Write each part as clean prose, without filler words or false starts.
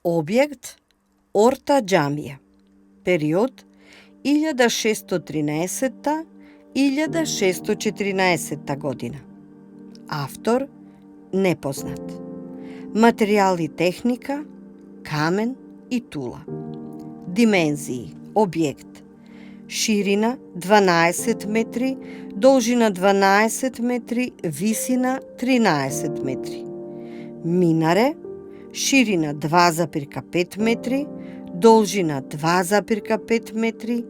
Објект Орта џамија. Период 1613-1614 година. Автор непознат. Материјали техника камен и тула. Димензии објект: ширина 12 метри, должина 12 метри, висина 13 метри. Минаре: ширина 2,5 метри, должина 2,5 метри,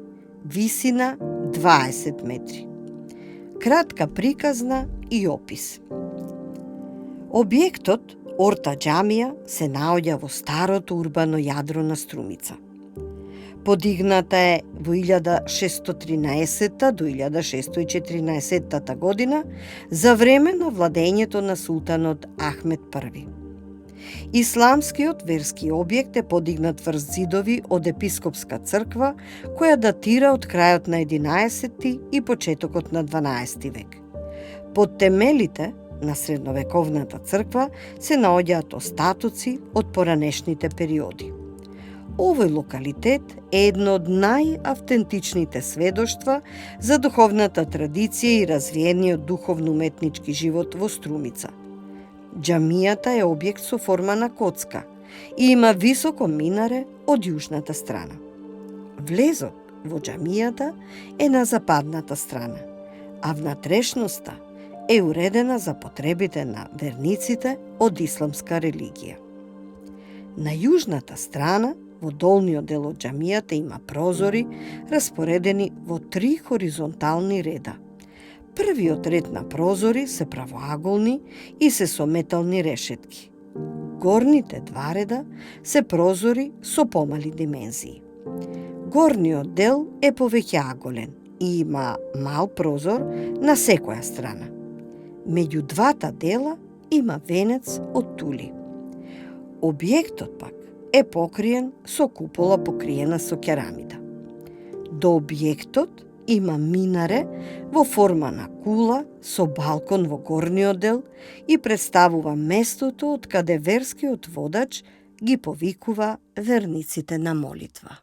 висина 20 метри. Кратка приказна и опис. Објектот Орта џамија се наоѓа во старото урбано јадро на Струмица. Подигната е во 1613 до 1614 година за време на владењето на султанот Ахмед I. Исламскиот верски објект е подигнат врз зидови од епископска црква, која датира од крајот на 11 и почетокот на 12 век. Под темелите на средновековната црква се наоѓаат остатоци од поранешните периоди. Овој локалитет е едно од најавтентичните сведоштва за духовната традиција и развиениот духовно-уметнички живот во Струмица. Џамијата е објект со форма на коцка и има високо минаре од јужната страна. Влезот во џамијата е на западната страна, а внатрешноста е уредена за потребите на верниците од исламска религија. На јужната страна, во долниот дел од џамијата има прозори распоредени во 3 хоризонтални реда. Првиот ред на прозори се правоаголни и се со метални решетки. Горните 2 реда се прозори со помали димензии. Горниот дел е повеќе аголен и има мал прозор на секоја страна. Меѓу двата дела има венец од тули. Објектот пак е покриен со купола покриена со керамида. До објектот има минаре во форма на кула со балкон во горниот дел и представува местото од каде верскиот водач ги повикува верниците на молитва.